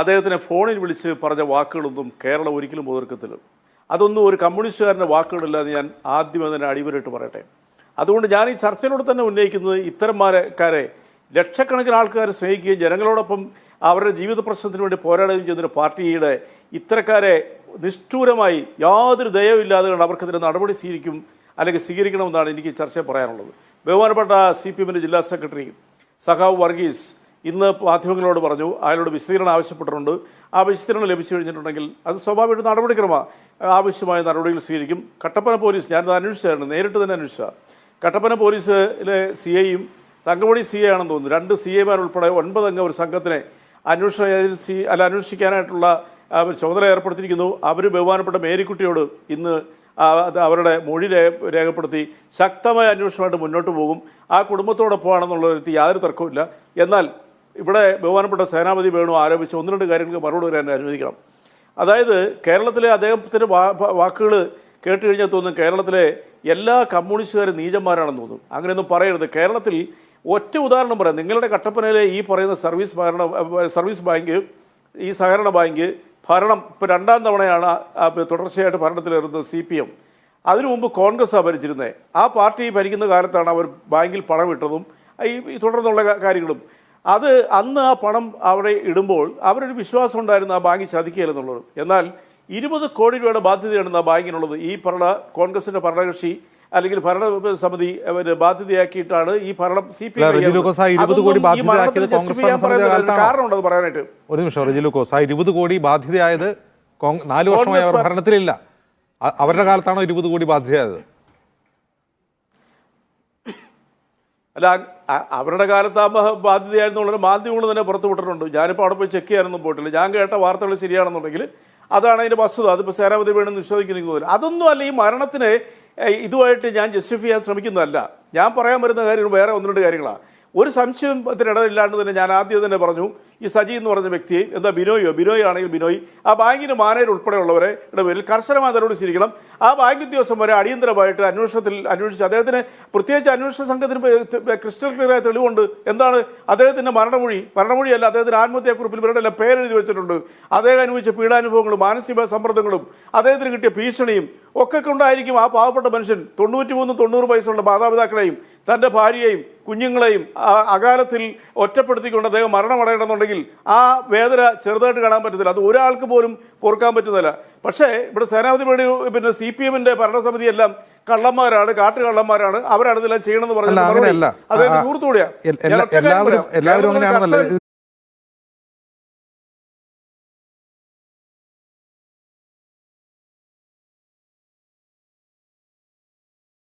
അദ്ദേഹത്തിനെ ഫോണിൽ വിളിച്ച് പറഞ്ഞ വാക്കുകളൊന്നും കേരളം ഒരിക്കലും ഓർക്കത്തില്ല. അതൊന്നും ഒരു കമ്മ്യൂണിസ്റ്റുകാരൻ്റെ വാക്കുകളില്ല എന്ന് ഞാൻ ആദ്യം അതിനെ അടിവരയിട്ട് പറയട്ടെ. അതുകൊണ്ട് ഞാൻ ഈ ചർച്ചയിലൂടെ തന്നെ ഉന്നയിക്കുന്നത് ഇത്തരക്കാരെ ലക്ഷക്കണക്കിന് ആൾക്കാർ സ്നേഹിക്കുകയും ജനങ്ങളോടൊപ്പം അവരുടെ ജീവിത പ്രശ്നത്തിന് വേണ്ടി പോരാടുകയും ചെയ്യുന്ന പാർട്ടിയുടെ ഇത്തരക്കാരെ നിഷ്ഠൂരമായി യാതൊരു ദയവില്ലാതെ കൊണ്ട് അവർക്കെതിരെ നടപടി സ്വീകരിക്കണമെന്നാണ് എനിക്ക് ചർച്ചയിൽ പറയാനുള്ളത്. ബഹുമാനപ്പെട്ട CPM ജില്ലാ സെക്രട്ടറി സഖാവ് വർഗീസ് ഇന്ന് മാധ്യമങ്ങളോട് പറഞ്ഞു, അയാളോട് വിശദീകരണം ആവശ്യപ്പെട്ടിട്ടുണ്ട്. ആ വിശദീകരണം ലഭിച്ചു കഴിഞ്ഞിട്ടുണ്ടെങ്കിൽ അത് സ്വാഭാവികമായിട്ട് നടപടിക്രമമാണ്, ആവശ്യമായ നടപടികൾ സ്വീകരിക്കും. കട്ടപ്പന പോലീസ്, ഞാനത് അന്വേഷിച്ചായിരുന്നു, നേരിട്ട് തന്നെ അന്വേഷിച്ച കട്ടപ്പന പോലീസിലെ CIയും തങ്കമണി CI ആണെന്ന് തോന്നുന്നു, 2 CIമാർ ഉൾപ്പെടെ 9 അംഗ ഒരു സംഘത്തിനെ അന്വേഷണ ഏജൻസി അന്വേഷിക്കാനായിട്ടുള്ള ചുമതല ഏർപ്പെടുത്തിയിരിക്കുന്നു. അവർ ബഹുമാനപ്പെട്ട മേരിക്കുട്ടിയോട് ഇന്ന് അവരുടെ മൊഴി രേഖപ്പെടുത്തി ശക്തമായ അന്വേഷണമായിട്ട് മുന്നോട്ട് പോകും. ആ കുടുംബത്തോടൊപ്പമാണെന്നുള്ള യാതൊരു തർക്കവുമില്ല. എന്നാൽ ഇവിടെ ബഹുമാനപ്പെട്ട സേനാപതി വേണു ആരോപിച്ച 1-2 കാര്യങ്ങൾക്ക് മറുപടി വരാൻ അനുവദിക്കണം. അതായത് കേരളത്തിലെ അദ്ദേഹത്തിൻ്റെ വാക്കുകൾ കേട്ട് കഴിഞ്ഞാൽ തോന്നും കേരളത്തിലെ എല്ലാ കമ്മ്യൂണിസ്റ്റുകാരും നീചന്മാരാണെന്ന് തോന്നും. അങ്ങനെയൊന്നും പറയരുത്. കേരളത്തിൽ ഒറ്റ ഉദാഹരണം പറയാം. നിങ്ങളുടെ കട്ടപ്പനയിലെ ഈ പറയുന്ന സർവീസ് ബാങ്ക്, ഈ സഹകരണ ബാങ്ക് ഭരണം ഇപ്പോൾ 2ാം തവണയാണ് തുടർച്ചയായിട്ട് ഭരണത്തിലേറുന്നത് CPM. അതിനു മുമ്പ് കോൺഗ്രസ്സാണ് ഭരിച്ചിരുന്നത്. ആ പാർട്ടി ഭരിക്കുന്ന കാലത്താണ് അവർ ബാങ്കിൽ പണം ഇട്ടതും ഈ തുടർന്നുള്ള കാര്യങ്ങളും. അത് അന്ന് ആ പണം അവിടെ ഇടുമ്പോൾ അവരൊരു വിശ്വാസം ഉണ്ടായിരുന്നു ആ ബാങ്ക് ചതിക്കുകയില്ലെന്നുള്ളത്. എന്നാൽ 20 കോടി രൂപയുടെ ബാധ്യതയാണ് ആ ബാങ്കിനുള്ളത്. ഈ കോൺഗ്രസിൻ്റെ ഭരണകക്ഷി അല്ലെങ്കിൽ ഭരണസമിതി ബാധ്യതയാക്കിയിട്ടാണ് ഈ ഭരണം CPM കാരണമുണ്ടത് പറയാനായിട്ട്. ഒരു നിമിഷം, റെജിലൂക്കോസ്, 20 കോടി ബാധ്യതയായത് 4 വർഷമായി അവർ ഭരണത്തിലില്ല. അവരുടെ കാലത്താണോ 20 കോടി ബാധ്യതയായത്? അല്ല, അവരുടെ കാലത്ത് ആ ബാധ്യതയായിരുന്നുള്ള മാധ്യമങ്ങൾ തന്നെ പുറത്തു വിട്ടിട്ടുണ്ട്. ഞാനിപ്പോൾ അവിടെ പോയി ചെക്ക് ചെയ്യാനൊന്നും പോയിട്ടില്ല. ഞാൻ കേട്ട വാർത്തകൾ ശരിയാണെന്നുണ്ടെങ്കിൽ അതാണ് അതിൻ്റെ വസ്തുത. അതിപ്പോൾ സേനാപതി വേണമെന്ന് നിഷേധിക്കുന്നതിൽ അതൊന്നും അല്ല. ഈ മരണത്തിന് ഇതുമായിട്ട് ഞാൻ ജസ്റ്റിഫൈ ചെയ്യാൻ ശ്രമിക്കുന്നതല്ല. ഞാൻ പറയാൻ വരുന്ന കാര്യം വേറെ 1-2 കാര്യങ്ങളാണ്. ഒരു സംശയത്തിനിടയില്ലാണ്ട് തന്നെ ഞാൻ ആദ്യം തന്നെ പറഞ്ഞു, ഈ സജി എന്ന് പറഞ്ഞ വ്യക്തിയെ ബിനോയ് ആണെങ്കിൽ ബിനോയ് ആ ബാങ്കിന് മാനേജർ ഉൾപ്പെടെയുള്ളവരെ പേരിൽ കർശനമായ നടപടി സ്വീകരിക്കണം. ആ ബാങ്ക് ഉദ്യോഗസ്ഥൻ വരെ അടിയന്തരമായിട്ട് അന്വേഷിച്ച് അദ്ദേഹത്തിന് പ്രത്യേകിച്ച് അന്വേഷണ സംഘത്തിന് ക്രിസ്റ്റൽ ക്ലിയറായ തെളിവുണ്ട്. എന്താണ് അദ്ദേഹത്തിൻ്റെ മരണമൊഴിയല്ല, അദ്ദേഹത്തിന് ആത്മഹത്യാക്കുറിപ്പിൽ ഇവരുടെ എല്ലാം പേരെഴുതി വെച്ചിട്ടുണ്ട്. അദ്ദേഹം അനുഭവിച്ച പീഡാനുഭവങ്ങളും മാനസിക സമ്മർദ്ദങ്ങളും അദ്ദേഹത്തിന് കിട്ടിയ ഭീഷണിയും ഒക്കെ കൊണ്ടായിരിക്കും ആ പാവപ്പെട്ട മനുഷ്യൻ 93-90 വയസ്സുള്ള മാതാപിതാക്കളെയും തൻ്റെ ഭാര്യയെയും കുഞ്ഞുങ്ങളെയും അകാലത്തിൽ ഒറ്റപ്പെടുത്തിക്കൊണ്ട് അദ്ദേഹം മരണമടയണമെന്നുണ്ടെങ്കിൽ ആ വേദന ചെറുതായിട്ട് കാണാൻ പറ്റത്തില്ല. അത് ഒരാൾക്ക് പോലും പൊറുക്കാൻ പറ്റുന്നില്ല. പക്ഷേ ഇവിടെ സേനാപതി വേണു CPMന്റെ ഭരണസമിതി എല്ലാം കള്ളന്മാരാണ്, കാട്ടുകള്ളന്മാരാണ്, അവരാണ് ഇതെല്ലാം ചെയ്യണമെന്ന് പറഞ്ഞത് അദ്ദേഹം സുഹൃത്തുകൂടിയാണ്. എല്ലാവരും അങ്ങനെയാണെന്നല്ലേ?